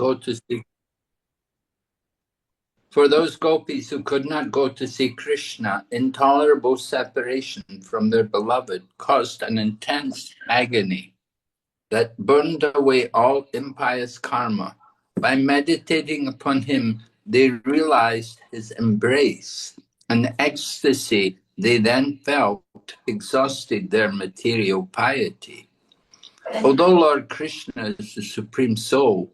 go to see For those gopis who could not go to see Krishna, intolerable separation from their beloved caused an intense agony that burned away all impious karma. By meditating upon him, they realized his embrace. An ecstasy they then felt exhausted their material piety. Although Lord Krishna is the Supreme Soul,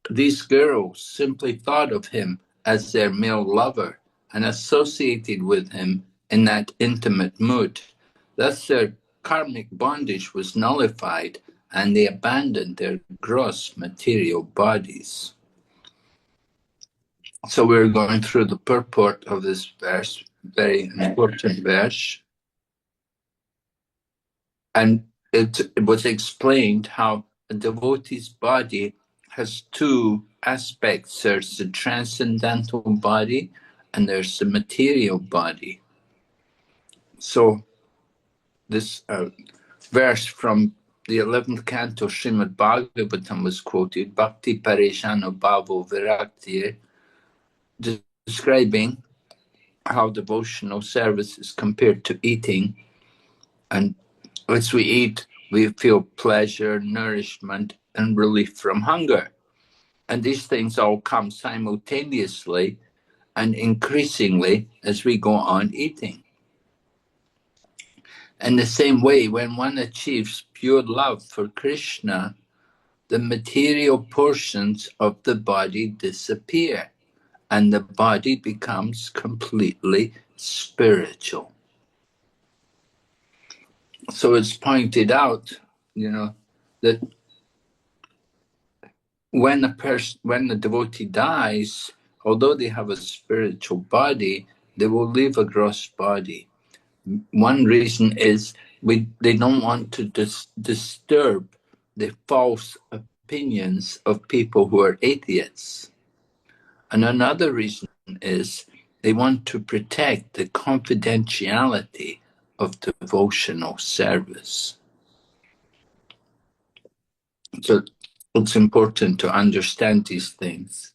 these girls simply thought of him as their male lover and associated with him in that intimate mood. Thus their karmic bondage was nullified and they abandoned their gross material bodies. So we're going through the purport of this verse, very important verse. And it was explained how a devotee's body has two aspects. There's the transcendental body and there's the material body. So this verse from the 11th canto Srimad Bhagavatam was quoted, Bhakti Pareshano Bhavo Viraktir, describing how devotional service is compared to eating. And as we eat, we feel pleasure, nourishment, and relief from hunger. And these things all come simultaneously and increasingly as we go on eating. In the same way, when one achieves pure love for Krishna, the material portions of the body disappear and the body becomes completely spiritual. So it's pointed out, that when the devotee dies, although they have a spiritual body, they will leave a gross body. One reason is they don't want to disturb the false opinions of people who are atheists. And another reason is they want to protect the confidentiality of devotional service. So it's important to understand these things.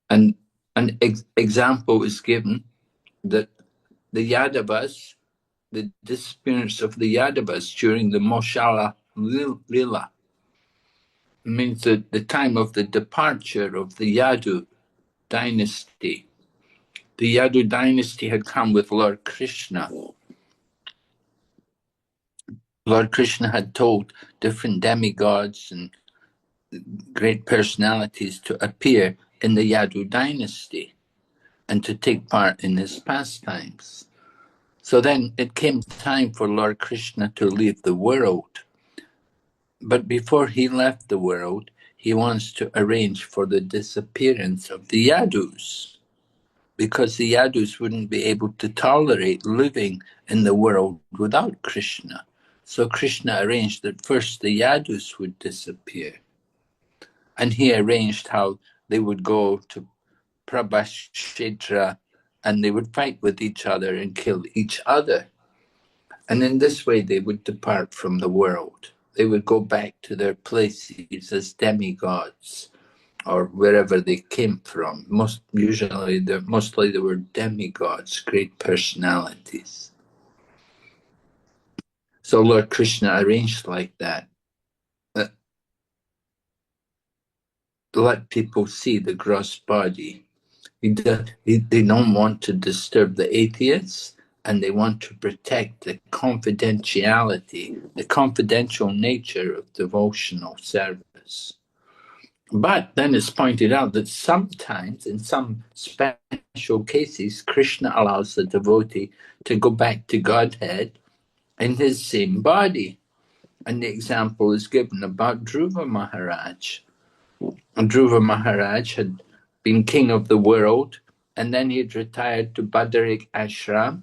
And an example is given that the Yadavas, the disappearance of the Yadavas during the Moshala Lila, means that the time of the departure of the Yadu dynasty. The Yadu dynasty had come with Lord Krishna. Lord Krishna had told different demigods and great personalities to appear in the Yadu dynasty and to take part in his pastimes. So then it came time for Lord Krishna to leave the world. But before he left the world, he wants to arrange for the disappearance of the Yadus, because the Yadus wouldn't be able to tolerate living in the world without Krishna. So Krishna arranged that first the Yadus would disappear. And he arranged how they would go to Prabhashetra and they would fight with each other and kill each other. And in this way they would depart from the world. They would go back to their places as demigods or wherever they came from. Mostly they were demigods, great personalities. So Lord Krishna arranged like that, to let people see the gross body. They don't want to disturb the atheists, and they want to protect the confidentiality, the confidential nature of devotional service. But then it's pointed out that sometimes, in some special cases, Krishna allows the devotee to go back to Godhead in his same body. And the example is given about Dhruva Maharaj. And Dhruva Maharaj had been king of the world, and then he'd retired to Badarik Ashram,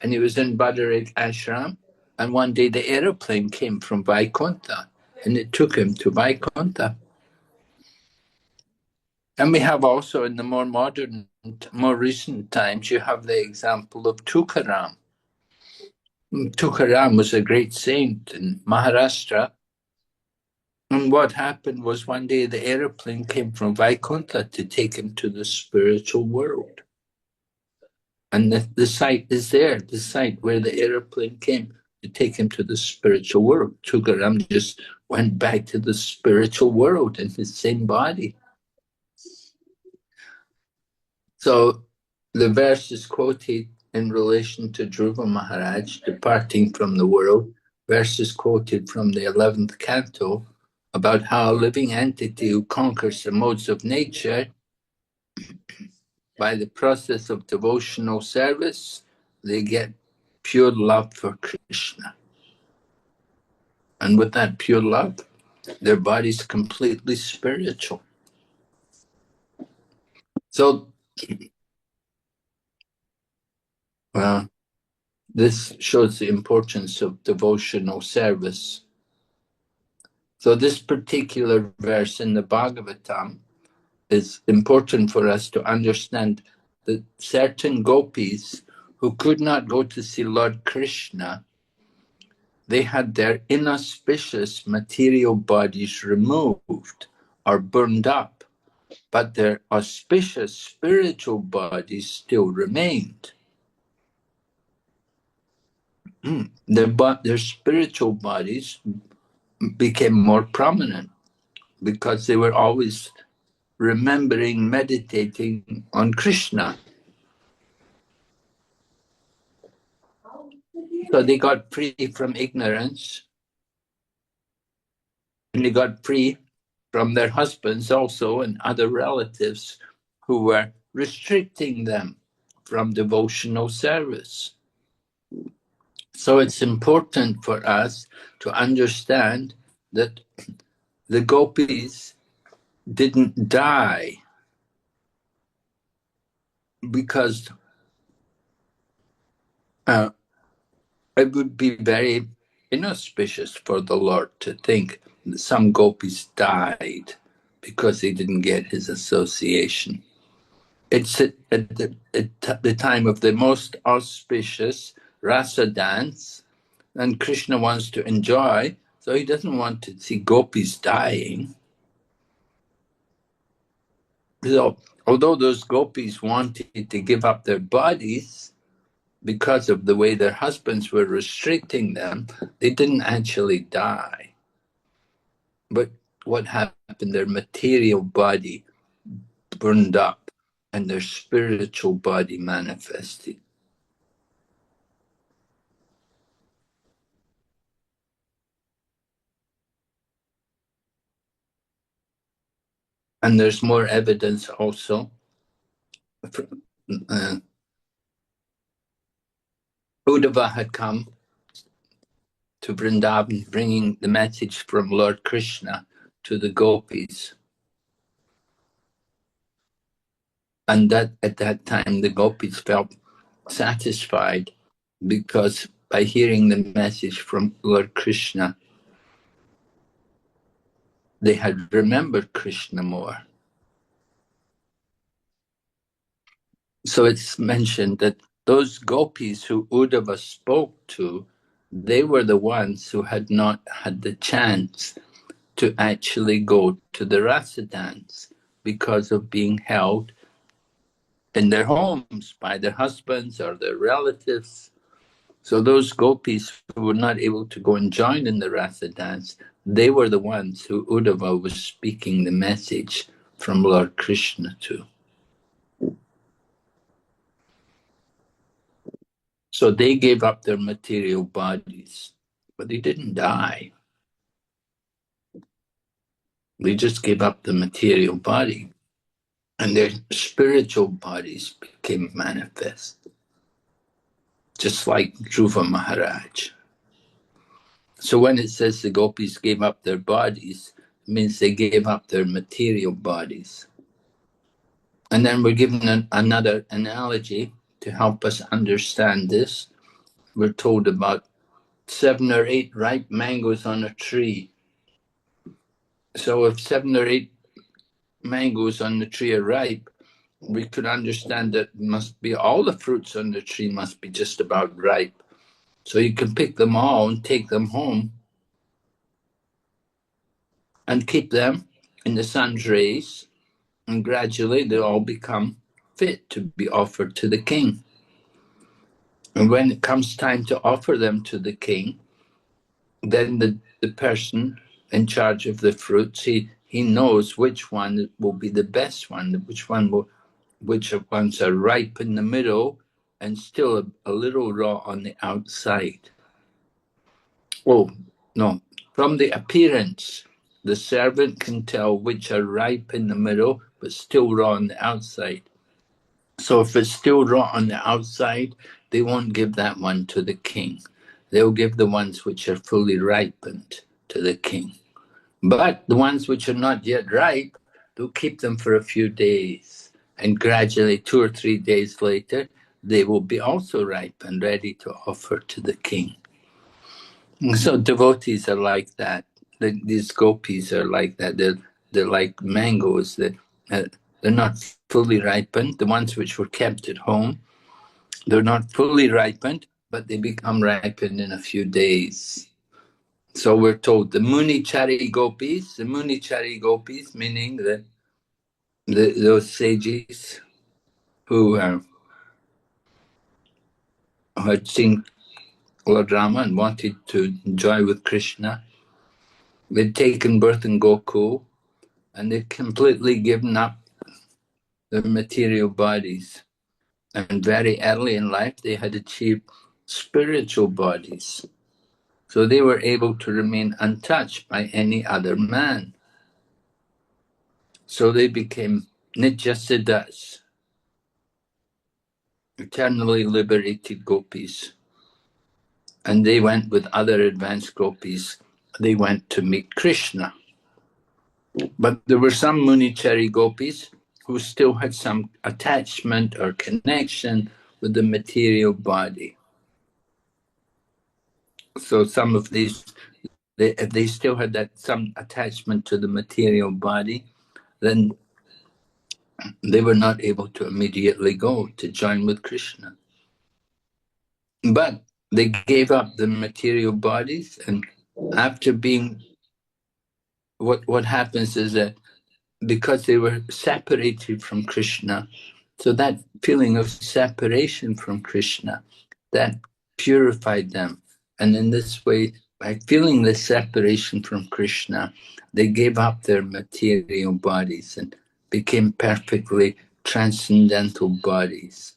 and he was in Badarik Ashram, and one day the aeroplane came from Vaikuntha, and it took him to Vaikuntha. And we have also in the more modern, more recent times, you have the example of Tukaram. Tukaram was a great saint in Maharashtra, And what happened was one day the aeroplane came from Vaikuntha to take him to the spiritual world. And the site is there, the site where the aeroplane came to take him to the spiritual world. Tukaram just went back to the spiritual world in his same body. So the verse is quoted in relation to Dhruva Maharaj departing from the world. Verse is quoted from the 11th canto about how a living entity who conquers the modes of nature by the process of devotional service, they get pure love for Krishna. And with that pure love, their body's completely spiritual. So this shows the importance of devotional service. So this particular verse in the Bhagavatam is important for us to understand that certain gopis who could not go to see Lord Krishna, they had their inauspicious material bodies removed or burned up, but their auspicious spiritual bodies still remained. Their spiritual bodies became more prominent because they were always remembering, meditating on Krishna. So they got free from ignorance, and they got free from their husbands also and other relatives who were restricting them from devotional service. So it's important for us to understand that the gopis didn't die because it would be very inauspicious for the Lord to think that some gopis died because they didn't get his association. It's at the time of the most auspicious rasa dance, and Krishna wants to enjoy, so he doesn't want to see gopis dying. So, although those gopis wanted to give up their bodies because of the way their husbands were restricting them, they didn't actually die. But what happened? Their material body burned up and their spiritual body manifested. And there's more evidence also. Uddhava had come to Vrindavan bringing the message from Lord Krishna to the gopis. And that at that time the gopis felt satisfied because by hearing the message from Lord Krishna, they had remembered Krishna more. So it's mentioned that those gopis who Uddhava spoke to, they were the ones who had not had the chance to actually go to the rasa dance because of being held in their homes by their husbands or their relatives. So those gopis who were not able to go and join in the rasa dance, they were the ones who Uddhava was speaking the message from Lord Krishna to. So they gave up their material bodies, but they didn't die. They just gave up the material body, and their spiritual bodies became manifest, just like Dhruva Maharaj. So when it says the gopis gave up their bodies, it means they gave up their material bodies. And then we're given another analogy to help us understand this. We're told about 7 or 8 ripe mangoes on a tree. So if 7 or 8 mangoes on the tree are ripe, we could understand that must be all the fruits on the tree must be just about ripe. So you can pick them all and take them home. and keep them in the sun's rays, and gradually they all become fit to be offered to the king. And when it comes time to offer them to the king, then the person in charge of the fruits, he knows which one will be the best one, which ones are ripe in the middle and still a little raw on the outside. Oh, no. From the appearance, the servant can tell which are ripe in the middle, but still raw on the outside. So if it's still raw on the outside, they won't give that one to the king. They'll give the ones which are fully ripened to the king. But the ones which are not yet ripe, they'll keep them for a few days. And gradually, 2 or 3 days later, they will be also ripe and ready to offer to the king. So devotees are like that. These gopis are like that. They're like mangoes. They're not fully ripened. The ones which were kept at home, they're not fully ripened, but they become ripened in a few days. So we're told the Munichari gopis, meaning those sages who had seen Lord Rama and wanted to enjoy with Krishna. They'd taken birth in Gokul, and they'd completely given up their material bodies. And very early in life, they had achieved spiritual bodies. So they were able to remain untouched by any other man. So they became Nityasiddhas, eternally liberated gopis. And they went with other advanced gopis. They went to meet Krishna. But there were some Munichari gopis who still had some attachment or connection with the material body. So some of these, if they still had that some attachment to the material body, then they were not able to immediately go to join with Krishna. But they gave up the material bodies, and after being, what happens is that because they were separated from Krishna, so that feeling of separation from Krishna, that purified them. And in this way, by feeling the separation from Krishna, they gave up their material bodies and became perfectly transcendental bodies.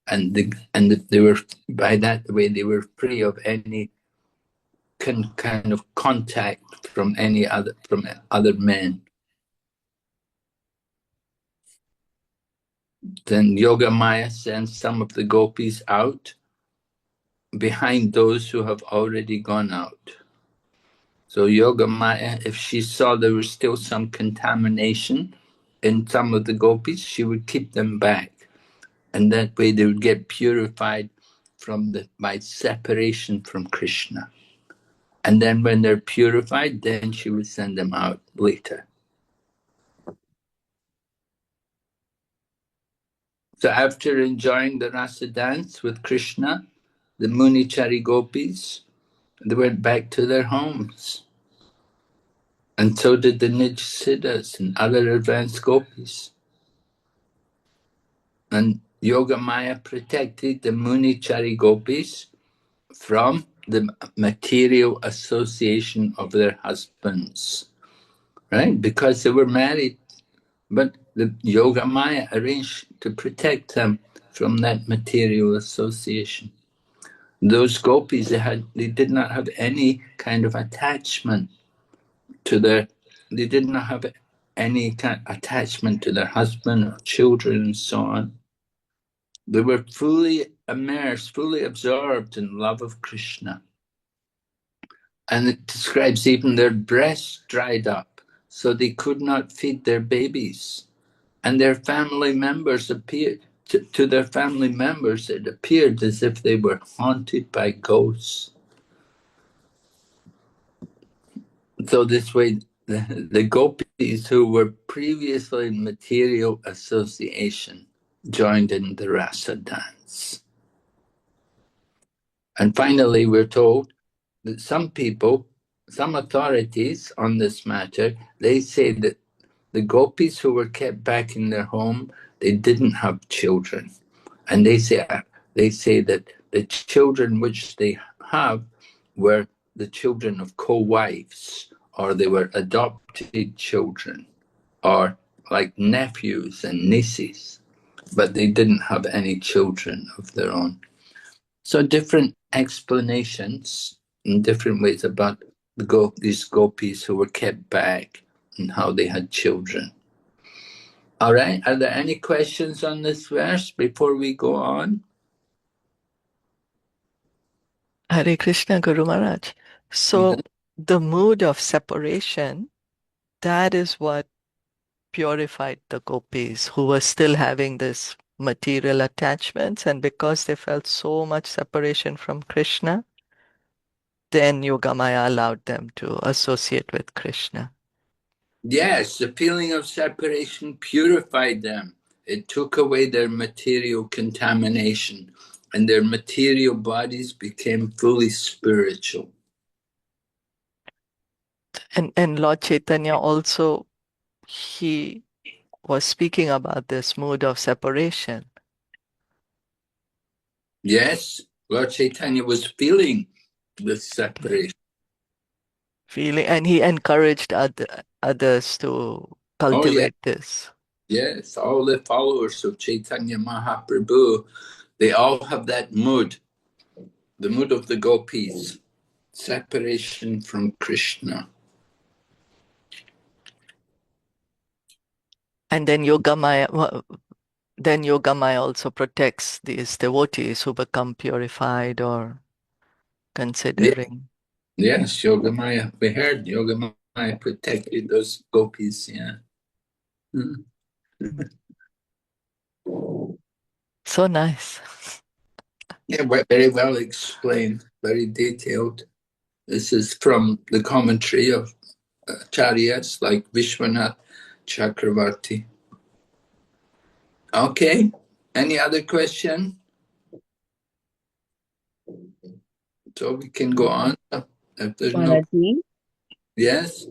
And they were, by that way, they were free of any kind of contact from other men. Then Yoga Maya sends some of the gopis out behind those who have already gone out. So Yoga Maya, if she saw there was still some contamination in some of the gopis, she would keep them back. And that way they would get purified by separation from Krishna. And then when they're purified, then she would send them out later. So after enjoying the rasa dance with Krishna, the Munichari gopis, they went back to their homes. And so did the Nijsiddhas and other advanced gopis. And Yoga Maya protected the Munichari gopis from the material association of their husbands, right? Because they were married. But the Yoga Maya arranged to protect them from that material association. Those gopis, they did not have any kind of attachment they did not have any kind of attachment to their husband or children and so on. They were fully immersed, fully absorbed in love of Krishna. And it describes even their breasts dried up, so they could not feed their babies. And their family members appeared, to their family members, it appeared as if they were haunted by ghosts. So this way, the gopis who were previously in material association joined in the rasa dance. And finally, we're told that some people some authorities on this matter, they say that the gopis who were kept back in their home, they didn't have children. And they say that the children which they have were the children of co-wives, or they were adopted children, or like nephews and nieces, but they didn't have any children of their own. So different explanations in different ways about these gopis who were kept back and how they had children. All right, are there any questions on this verse before we go on? Hare Krishna, Guru Maharaj. So the mood of separation, that is what purified the gopis who were still having this material attachments, and because they felt so much separation from Krishna, then Yogamaya allowed them to associate with Krishna. Yes, the feeling of separation purified them. It took away their material contamination, and their material bodies became fully spiritual. And Lord Chaitanya also, he was speaking about this mood of separation. Yes, Lord Chaitanya was feeling this separation. And he encouraged others to cultivate this. Yes, all the followers of Chaitanya Mahaprabhu, they all have that mood, the mood of the gopis, separation from Krishna. And then Yogamaya also protects these devotees who become purified or considering. Yes, Yogamaya, we heard Yogamaya protected those gopis, yeah. So nice. Yeah, very well explained, very detailed. This is from the commentary of Acharyas like Vishwanath Chakravarti. Okay, any other question? So we can go on. If there's no... Maharaji. Yes?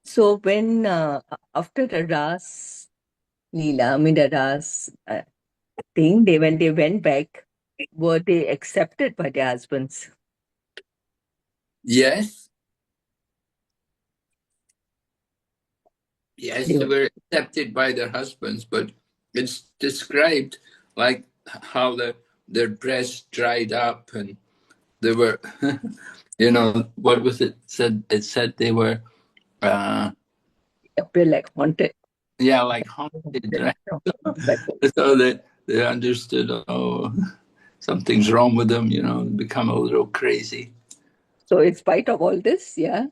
So when after the Ras Leela, I mean the Ras thing, when they went back, were they accepted by their husbands? Yes. Yes, they were accepted by their husbands, but it's described like how their breasts dried up and they were, you know, what was it said? It said they were, appear like haunted. yeah, like haunted, right? So they understood, oh, something's wrong with them, you know, become a little crazy. So in spite of all this, yeah,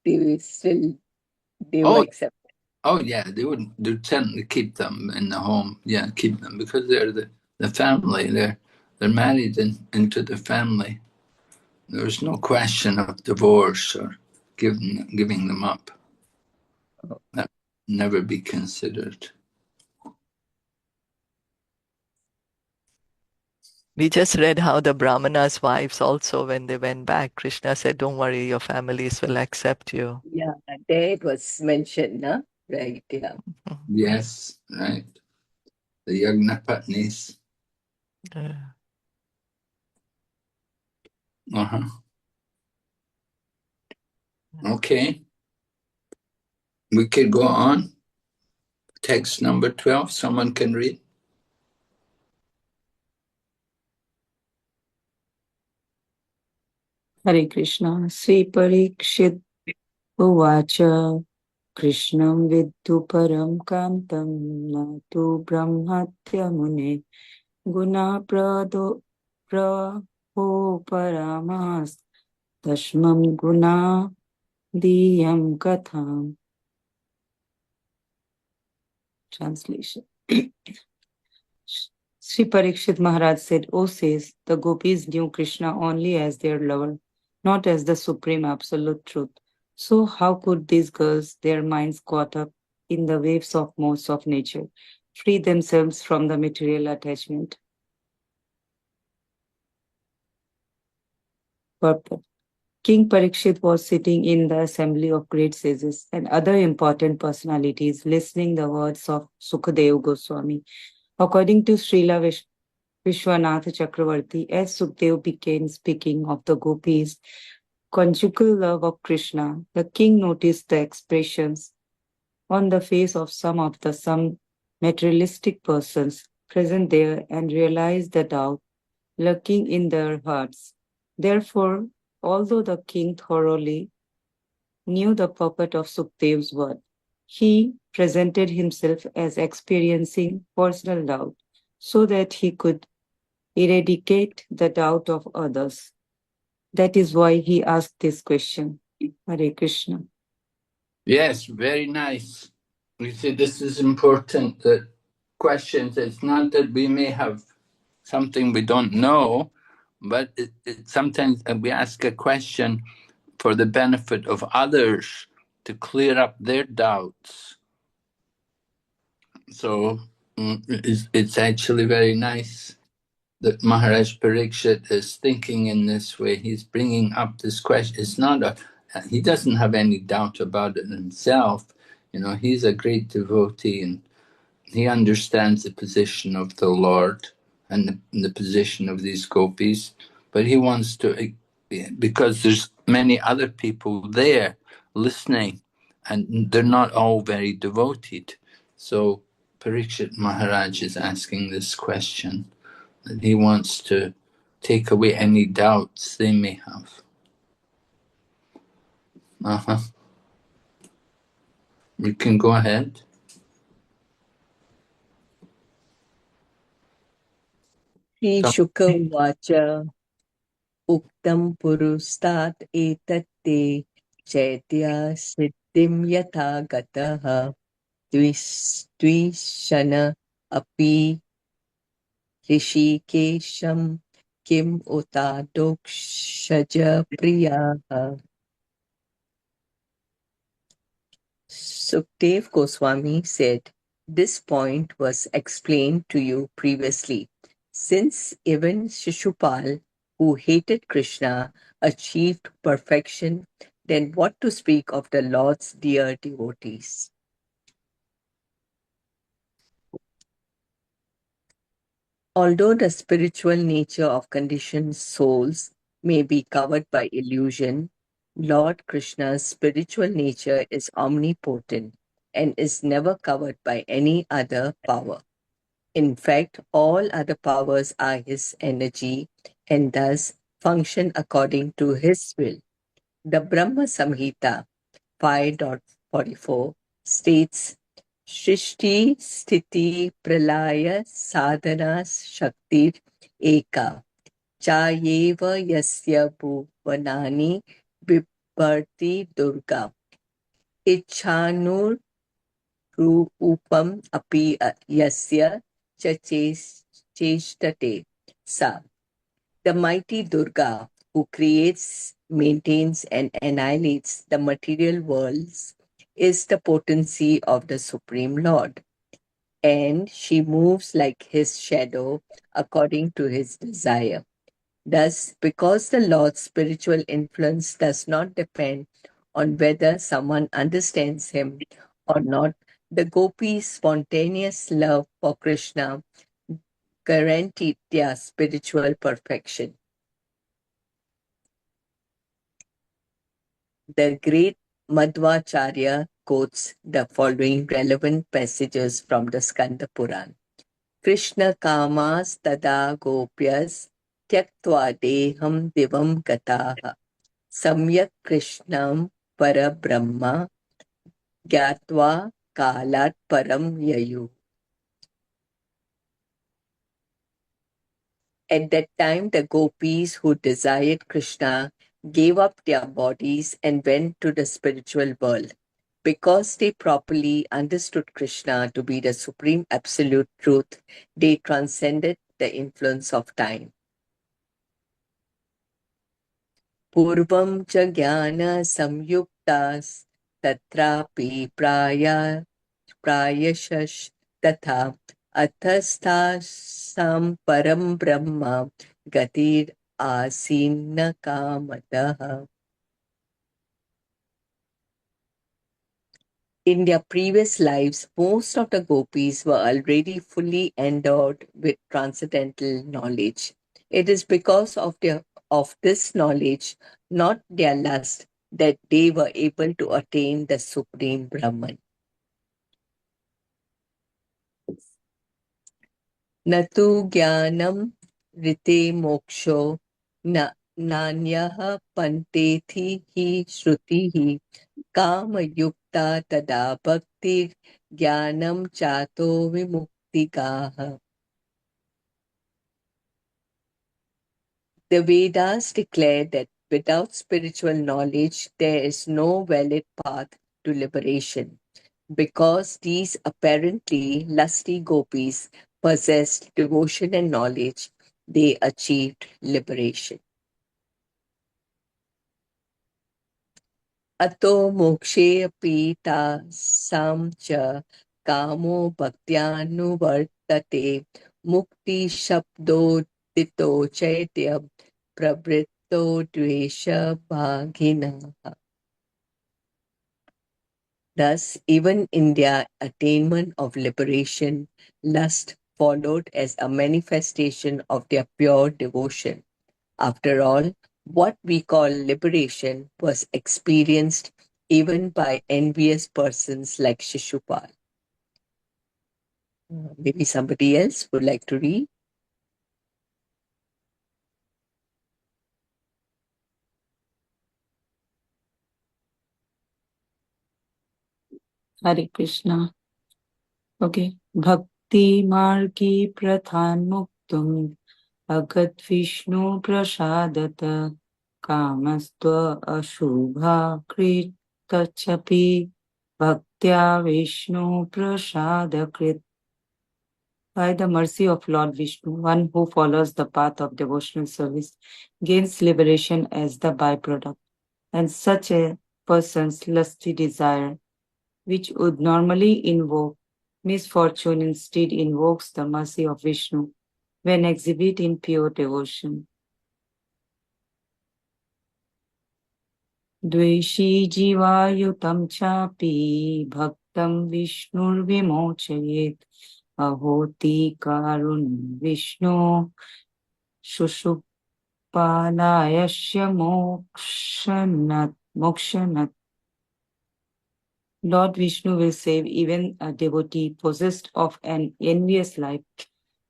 they were accepted. Oh yeah, they'd certainly keep them in the home. Yeah, keep them because they're the family. They're married into the family. There's no question of divorce or giving them up. That would never be considered. We just read how the Brahmana's wives also, when they went back, Krishna said, don't worry, your families will accept you. Yeah, there it was mentioned, huh? Right, yeah. Yes, right. The Yagnapatnis. Uh-huh. Okay. We could go on. Text number 12. Someone can read. Hare Krishna. Sri Parikshit Uvacha Krishnam Vidhu Param Kantam Natu Brahmatya Mune Guna Praho Paramas Tashmam Guna Diyam Katham. Translation. Sri Parikshit Maharaj said, O says, the gopis knew Krishna only as their lover, not as the supreme absolute truth. So how could these girls, their minds caught up in the waves of modes of nature, free themselves from the material attachment? Purport. King Parikshit was sitting in the assembly of great sages and other important personalities listening the words of Sukadev Goswami. According to Srila Vishwanath Chakravarti, as Sukadev began speaking of the gopis' conjugal love of Krishna, the king noticed the expressions on the face of some materialistic persons present there and realized the doubt lurking in their hearts. Therefore, although the king thoroughly knew the purport of Sukdev's word, he presented himself as experiencing personal doubt so that he could eradicate the doubt of others. That is why he asked this question. Hare Krishna. Yes, very nice. You see, this is important, that questions, it's not that we may have something we don't know, but sometimes we ask a question for the benefit of others to clear up their doubts. So it's actually very nice that Maharaj Parikshit is thinking in this way. He's bringing up this question. It's not he doesn't have any doubt about it himself. You know, he's a great devotee and he understands the position of the Lord and the position of these gopis, but he wants to, because there's many other people there listening, and they're not all very devoted. So Parikshit Maharaj is asking this question, and he wants to take away any doubts they may have. You can go ahead. Sri Shuka Uvacha Uktam Purustat Etatte Chaitya Siddhim Yatha Gataha Twishana Api Rishikesham Kim Utadokshaja Priyaha. Sukdev Goswami said, this point was explained to you previously. Since even Shishupal, who hated Krishna, achieved perfection, then what to speak of the Lord's dear devotees? Although the spiritual nature of conditioned souls may be covered by illusion, Lord Krishna's spiritual nature is omnipotent and is never covered by any other power. In fact, all other powers are his energy and thus function according to his will. The Brahma Samhita 5.44 states, Shrishti Sthiti Pralaya Sadhana Shaktir Eka Chayeva Yasya Bhuvanani Vibharti Durga Ichanur Rupam Api Yasya Cheshtate Sa. The mighty Durga, who creates, maintains, and annihilates the material worlds, is the potency of the Supreme Lord, and she moves like his shadow according to his desire. Thus, because the Lord's spiritual influence does not depend on whether someone understands him or not, the gopis' spontaneous love for Krishna guaranteed their spiritual perfection. The great Madhvacharya quotes the following relevant passages from the Skanda Puran. Krishna kamas tada gopyas tyaktva deham divam gataha samyak krishnam para brahma gyatva kalat param yayu. At that time, the gopis who desired Krishna gave up their bodies and went to the spiritual world. Because they properly understood Krishna to be the supreme absolute truth, they transcended the influence of time. Purvam cha jnana samyuktas tatrapi prayashash tatha athasthasam param brahma gatir asinna kamataha. In their previous lives, most of the gopis were already fully endowed with transcendental knowledge. It is because of this knowledge, not their lust, that they were able to attain the supreme Brahman. Natu jnanam rite moksho nanyah pantethi hi shrutihi Kama yukta tada bhakti jnanam chato vimuktigaha. The Vedas declare that without spiritual knowledge, there is no valid path to liberation. Because these apparently lusty gopis possessed devotion and knowledge, they achieved liberation. Ato mokshe pita samcha kamo bhaktyanu mukti shabdo dito chaitya prabritto dvesha bhagina. Thus, even in their attainment of liberation, lust followed as a manifestation of their pure devotion. After all, what we call liberation was experienced even by envious persons like Shishupal. Maybe somebody else would like to read. Hare Krishna. Okay. Bhakti margi prathan muktum agat Vishnu prasadata kamastva ashubha kritachapi bhaktya Vishnu prasadakrit. By the mercy of Lord Vishnu, one who follows the path of devotional service gains liberation as the byproduct, and such a person's lusty desire, which would normally invoke misfortune, instead invokes the mercy of Vishnu when exhibiting pure devotion. Dveshi jivayutam chapi bhaktam Vishnur vimochayet ahoti karun Vishnu shushuppalayasya mokshanat. Lord Vishnu will save even a devotee possessed of an envious life.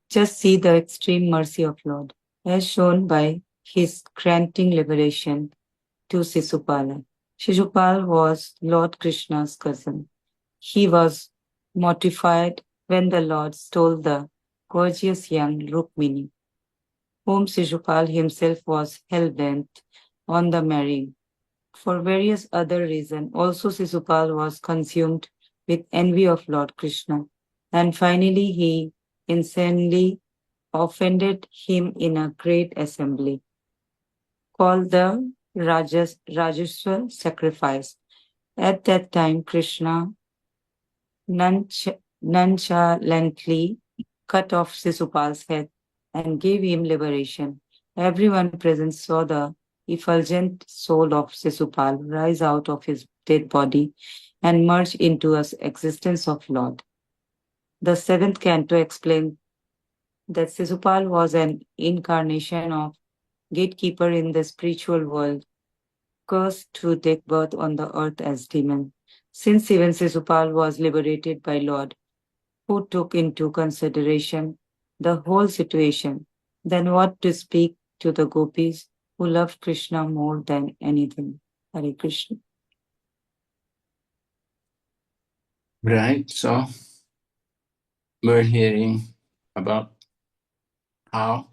Just see the extreme mercy of Lord, as shown by his granting liberation to Sisupala. Shishupal was Lord Krishna's cousin. He was mortified when the Lord stole the gorgeous young Rukmini, whom Shishupal himself was hell-bent on the marrying. For various other reasons, also Sisupal was consumed with envy of Lord Krishna, and finally he insanely offended him in a great assembly, called the Rajaswa sacrifice. At that time, Krishna nonchalantly cut off Sisupal's head and gave him liberation. Everyone present saw the effulgent soul of Sisupal rise out of his dead body and merge into the existence of Lord. The seventh canto explains that Sisupal was an incarnation of gatekeeper in the spiritual world, cursed to take birth on the earth as demon. Since even Sisupal was liberated by Lord, who took into consideration the whole situation, then what to speak to the gopis who loved Krishna more than anything? Hare Krishna. Right, so we're hearing about how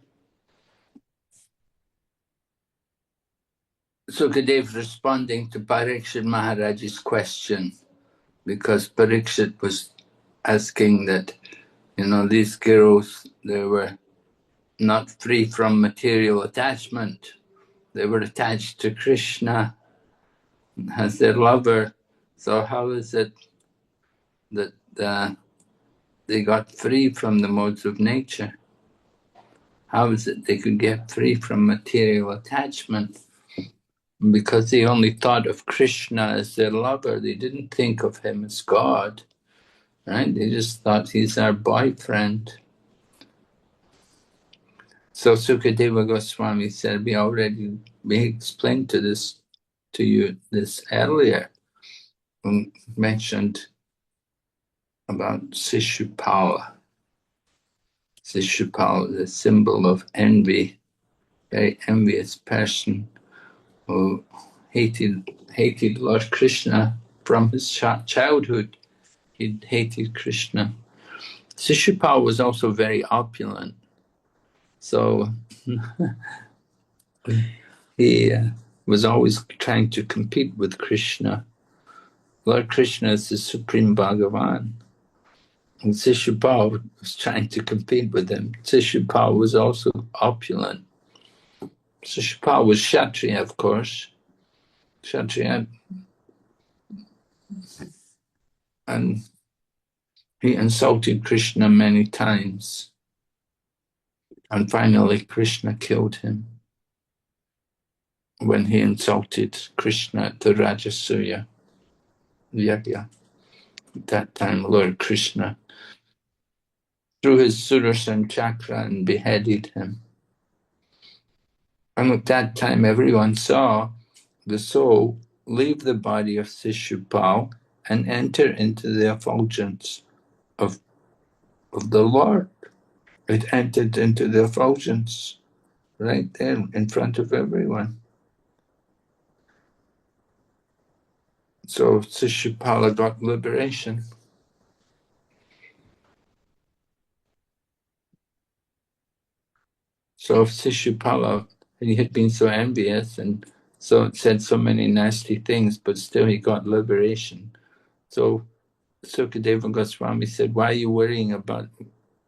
Sukadev responding to Parikshit Maharaj's question, because Parikshit was asking that, these girls, they were not free from material attachment. They were attached to Krishna as their lover. So how is it that they got free from the modes of nature? How is it they could get free from material attachment? because they only thought of Krishna as their lover. They didn't think of him as God, right? They just thought he's our boyfriend. So Sukadeva Goswami said, we explained to you this earlier, when mentioned about Sishupala. Sishupala, the symbol of envy, very envious person who hated Lord Krishna from his childhood. He hated Krishna. Sishupal was also very opulent, so he was always trying to compete with Krishna. Lord Krishna is the supreme Bhagavan, and Sishupal was trying to compete with him. Sishupal was also opulent. Sishupal was Kshatriya, of course. Kshatriya, and he insulted Krishna many times. And finally, Krishna killed him when he insulted Krishna at the Rajasuya Yagya. At that time, Lord Krishna threw his Sudarshan chakra and beheaded him. And at that time, everyone saw the soul leave the body of Sishupal and enter into the effulgence of the Lord. It entered into the effulgence right there in front of everyone. So Sishupala got liberation. So if Sishupala, he had been so envious and so said so many nasty things, but still he got liberation. So Sukadeva Goswami said, why are you worrying about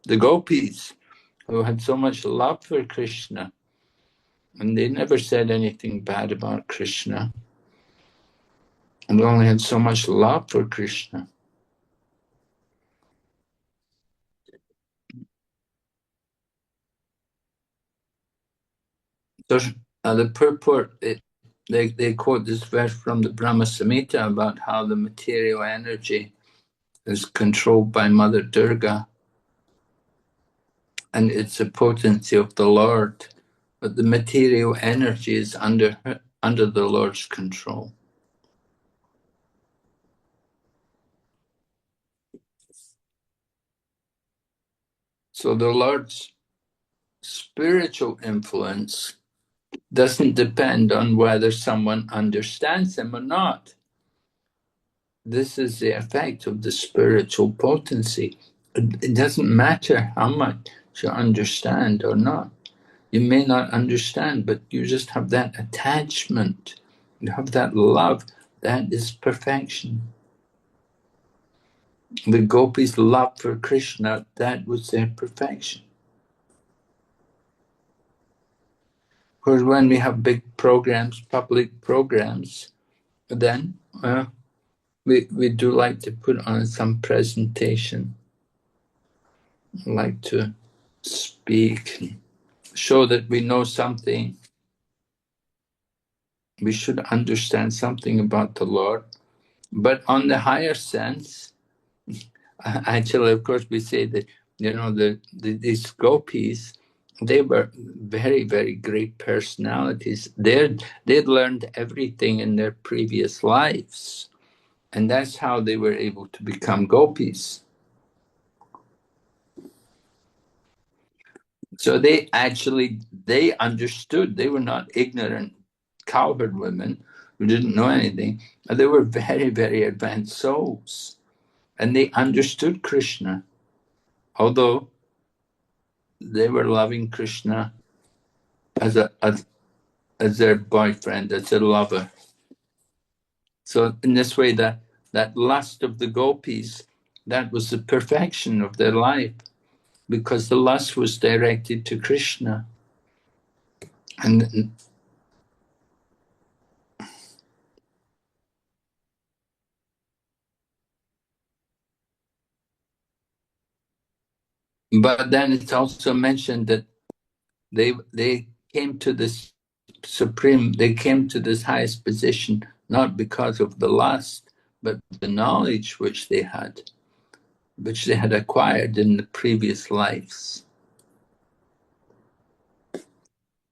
the gopis who had so much love for Krishna? And they never said anything bad about Krishna. And they only had so much love for Krishna. So the purport, they quote this verse from the Brahma Samhita about how the material energy is controlled by Mother Durga, and it's a potency of the Lord, but the material energy is under the Lord's control. So the Lord's spiritual influence doesn't depend on whether someone understands him or not. This is the effect of the spiritual potency. It doesn't matter how much you understand or not. You may not understand, but you just have that attachment. You have that love. That is perfection. The gopis' love for Krishna, that was their perfection. Because when we have big programs, public programs, then we do like to put on some presentation, like to speak, and show that we know something. We should understand something about the Lord. But on the higher sense, actually, of course, we say that, these gopis, they were very, very great personalities. They'd learned everything in their previous lives. And that's how they were able to become gopis. So they understood. They were not ignorant cowherd women who didn't know anything. They were very, very advanced souls. And they understood Krishna, although they were loving Krishna as their boyfriend, as their lover. So in this way, that lust of the gopis, that was the perfection of their life, because the lust was directed to Krishna. But then it's also mentioned that they came to this supreme, they came to this highest position not because of the lust, but the knowledge which they had acquired in the previous lives.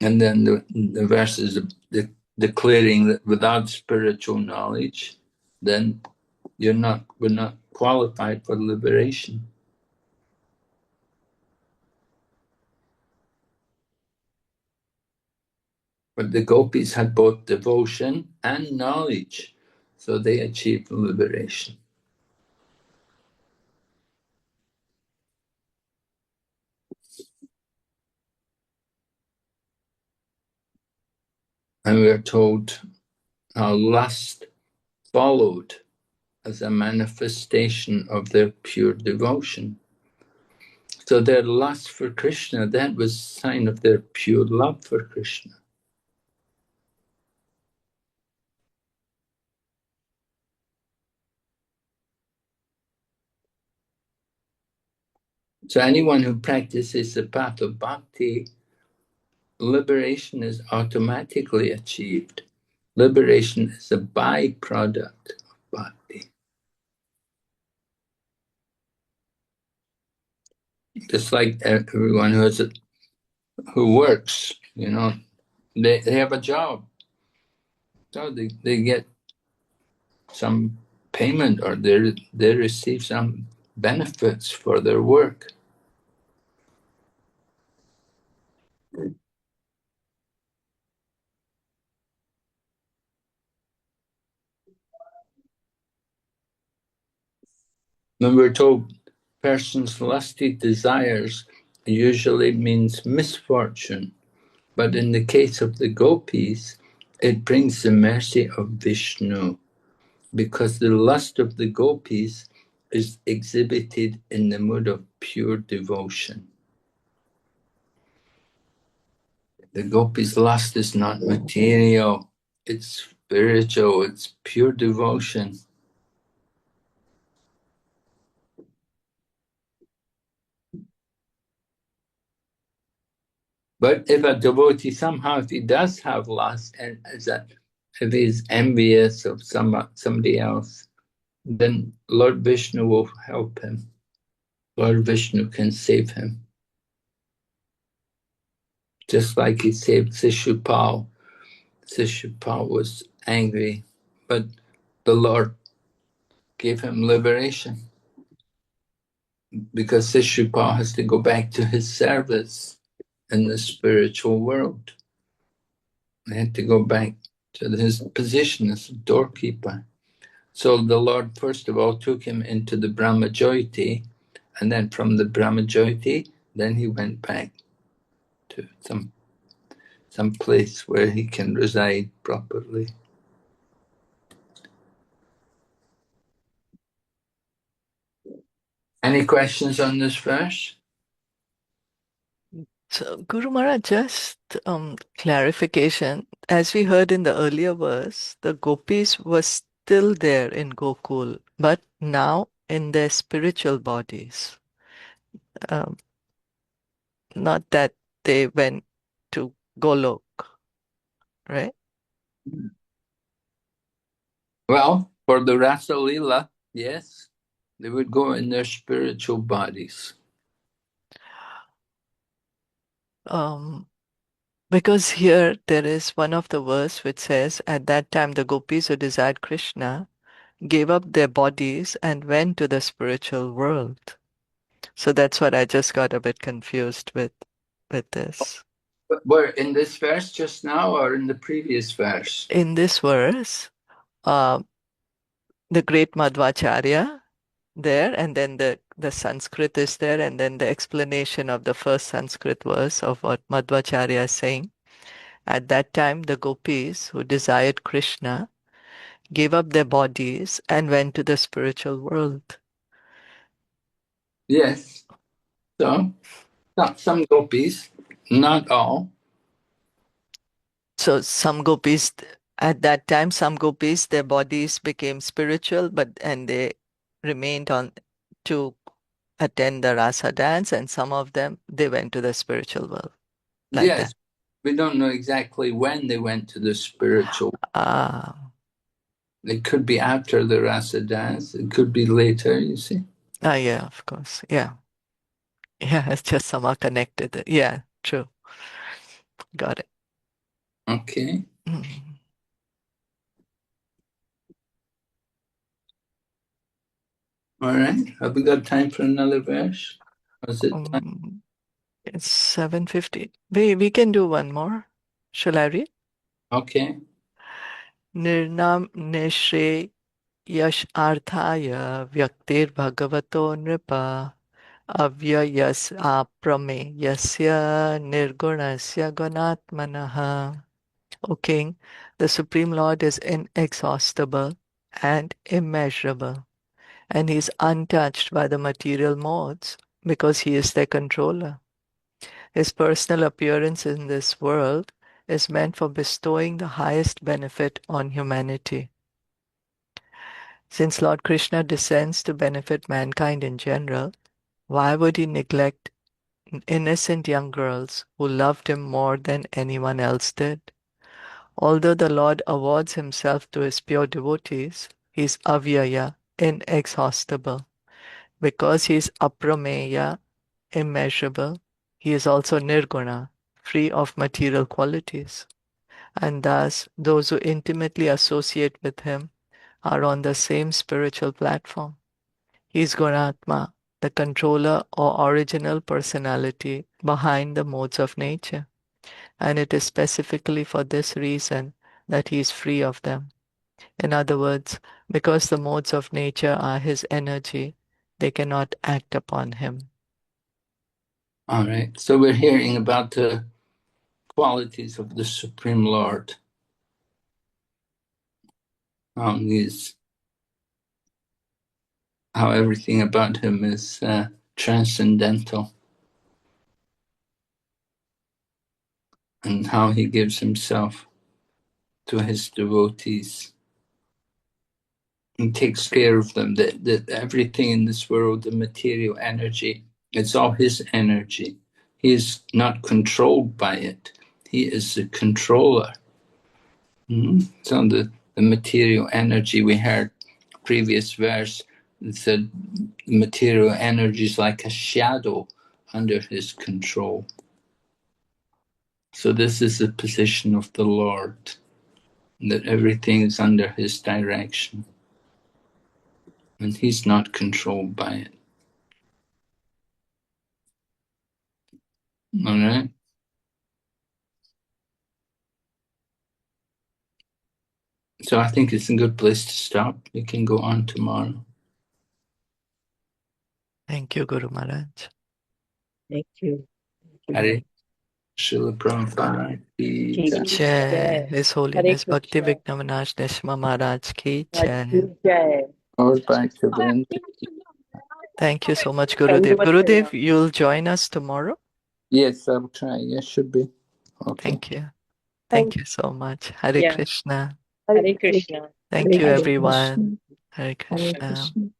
And then the verses declaring that without spiritual knowledge, then we're not qualified for liberation. But the gopis had both devotion and knowledge, so they achieved liberation. And we are told how lust followed as a manifestation of their pure devotion. So their lust for Krishna, that was a sign of their pure love for Krishna. So anyone who practices the path of bhakti, liberation is automatically achieved. Liberation is a byproduct of bhakti. Just like everyone who works, they have a job, so they get some payment or they receive some benefits for their work. When we're told person's lusty desires usually means misfortune, but in the case of the gopis, it brings the mercy of Vishnu, because the lust of the gopis is exhibited in the mood of pure devotion. The gopis' lust is not material, it's spiritual, it's pure devotion. But if a devotee somehow, if he does have lust, and if he's envious of somebody else, then Lord Vishnu will help him. Lord Vishnu can save him. Just like he saved Sishupal. Sishupal was angry, but the Lord gave him liberation, because Sishupal has to go back to his service in the spiritual world. He had to go back to his position as a doorkeeper. So the Lord, first of all, took him into the Brahmajyoti, and then from the Brahmajyoti, then he went back to some place where he can reside properly. Any questions on this verse? So, Guru Maharaj, just clarification. As we heard in the earlier verse, the gopis were still there in Gokul, but now in their spiritual bodies. Um, not that they went to Golok, right? Well, for the Rasa Leela, yes, they would go in their spiritual bodies. Because here there is one of the verse which says, at that time the gopis who desired Krishna gave up their bodies and went to the spiritual world. So that's what I just got a bit confused with this. But were in this verse just now or in the previous verse? In this verse, the great Madhvacharya there, and then the Sanskrit is there, and then the explanation of the first Sanskrit verse of what Madhvacharya is saying. At that time, the gopis who desired Krishna gave up their bodies and went to the spiritual world. Yes. So, some gopis, not all. So some gopis, at that time, some gopis, their bodies became spiritual, and they remained on to attend the rasa dance, and some of them, they went to the spiritual world. Like Yes. that. We don't know exactly when they went to the spiritual. It could be after the rasa dance. It could be later, you see. Yeah, of course. Yeah. Yeah, it's just somehow connected. Yeah, true. Got it. Okay. Mm. All right. Have we got time for another verse? Or is it time? It's 7:50. We can do one more. Shall I read? Okay. Nirnam Nishre Yash Arthaya Vyaktir Bhagavato Nripa Avyayas Aprame Yasya Nirgunasya Gunatmanaha. O King, the Supreme Lord is inexhaustible and immeasurable, and he is untouched by the material modes because he is their controller. His personal appearance in this world is meant for bestowing the highest benefit on humanity. Since Lord Krishna descends to benefit mankind in general, why would he neglect innocent young girls who loved him more than anyone else did? Although the Lord awards himself to his pure devotees, he is avyaya, inexhaustible. Because he is aprameya, immeasurable, he is also nirguna, free of material qualities. And thus, those who intimately associate with him are on the same spiritual platform. He is Gunatma, the controller or original personality behind the modes of nature. And it is specifically for this reason that he is free of them. In other words, because the modes of nature are his energy, they cannot act upon him. All right. So we're hearing about the qualities of the Supreme Lord. How everything about him is transcendental, and how he gives himself to his devotees and takes care of them. That everything in this world, the material energy, it's all his energy. He is not controlled by it. He is the controller. So the material energy, we heard previous verse, said material energy is like a shadow under his control. So this is the position of the Lord, that everything is under his direction, and he's not controlled by it. All right? So I think it's a good place to stop. We can go on tomorrow. Thank you, Guru Maharaj. Thank you. Hare Srila Prabhupada ki jai. Jai. His Holiness Hare Bhakti Krishna. Vignavanaj Nishma Maharaj ki jai. Jai. Or back to the Thank you so much, Thank you Gurudev. much, Gurudev, you'll join us tomorrow? Yes, I'll try. Yes, should be. Okay. Thank you. Thank you so much. Hare Yeah. Krishna. Hare Krishna. Thank you, Hare everyone. Krishna. Hare Hare Krishna. Krishna.